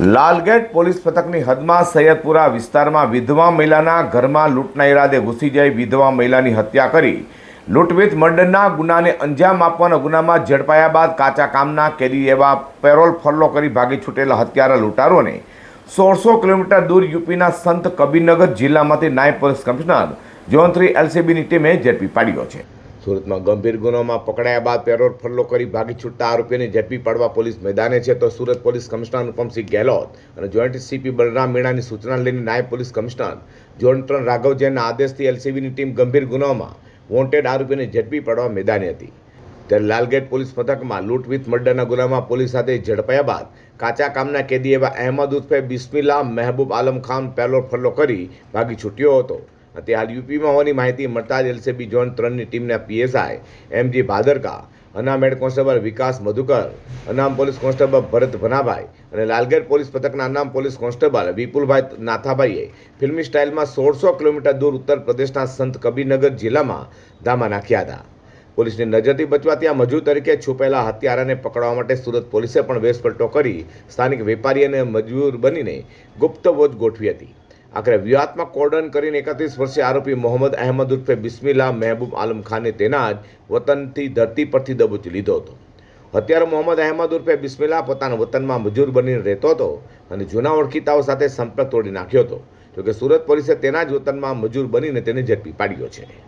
Lalgate police પથકની હદમાં Saiyedpura વિસ્તારમાં વિધવા મહિલાના ઘરમાં લૂંટના ઈરાદે ઘૂસી જઈ વિધવા મહિલાની હત્યા કરી લૂંટ વિથ મર્ડરના ગુનાને અંજામ આપવાના ગુનામાં ઝડપાયા બાદ કાચા કામના કેદી એવા પેરોલ ફરલો કરી ભાગી છૂટેલા હત્યારા લૂંટારોને 1600 કિલોમીટર દૂર યુપીના સંત કબીરનગર જિલ્લામાંથી નાયબ પોલીસ કમિશનર ઝોન 3 એલસીબીની ટીમે ઝડપી પાડ્યો છે। સુરતમાં ગંભીર ગુનામાં પકડાયા બાદ પેરોલ ફરલો કરી ભાગી છૂટતા આરોપીને ઝડપી પાડવા પોલીસ મેદાને છે। તો સુરત પોલીસ કમિશનર અનુપમસિંહ ગેહલોત અને જોઈન્ટ સીપી બલરામ મીણાની સૂચના લઈને નાયબ પોલીસ કમિશનર ઝોન 3 રાઘવ જૈનના આદેશથી એલસીબીની ટીમ ગંભીર ગુનામાં વોન્ટેડ આરોપીને ઝડપી પાડવા મેદાને હતી। ત્યારે લાલગેટ પોલીસ મથકમાં લૂંટ વિથ મર્ડરના ગુનામાં પોલીસ સાથે ઝડપાયા બાદ કાચા કામના કેદી એવા અહેમદ ઉર્ફે બિસ્મિલ્લા મહેબૂબ આલમ ખાન પેરોલ ફરલો કરી ભાગી છૂટ્યો હતો। તે હાલ યુપીમાં હોવાની માહિતી મળતા જ એલસીબી ઝોન 3ની ટીમના પીએસઆઈ એમજી ભાદરકા, અનામ હેડ કોન્સ્ટેબલ વિકાસ મધુકર, અનામ પોલીસ કોન્સ્ટેબલ ભરત ભનાભાઈ અને લાલગેટ પોલીસ પથકના અનામ પોલીસ કોન્સ્ટેબલ વિપુલભાઈ નાથાભાઈએ ફિલ્મી સ્ટાઇલમાં 1600 કિલોમીટર દૂર ઉત્તર પ્રદેશના સંત કબીરનગર જિલ્લામાં ધામા નાખ્યા હતા। પોલીસની નજરથી બચવા ત્યાં મજૂર તરીકે છુપેલા હત્યારાને પકડવા માટે સુરત પોલીસે પણ વેશપલટો કરી સ્થાનિક વેપારી અને મજૂર બનીને ગુપ્ત વોચ ગોઠવી હતી। આખરે વ્યૂહાત્મક કોર્ડન કરીને 31 વર્ષીય આરોપી મોહમ્મદ અહેમદ ઉર્ફે બિસ્મિલ્લા મહેબૂબ આલમ ખાને તેના જ વતનથી ધરતી પરથી દબોચી લીધો હતો। હત્યારો મોહમ્મદ અહેમદ ઉર્ફે બિસ્મિલ્લા પોતાના વતનમાં મજૂર બનીને રહેતો હતો અને જૂના ઓળખીતાઓ સાથે સંપર્ક તોડી નાખ્યો હતો। જોકે સુરત પોલીસે તેના જ વતનમાં મજૂર બનીને તેને ઝડપી પાડ્યો છે।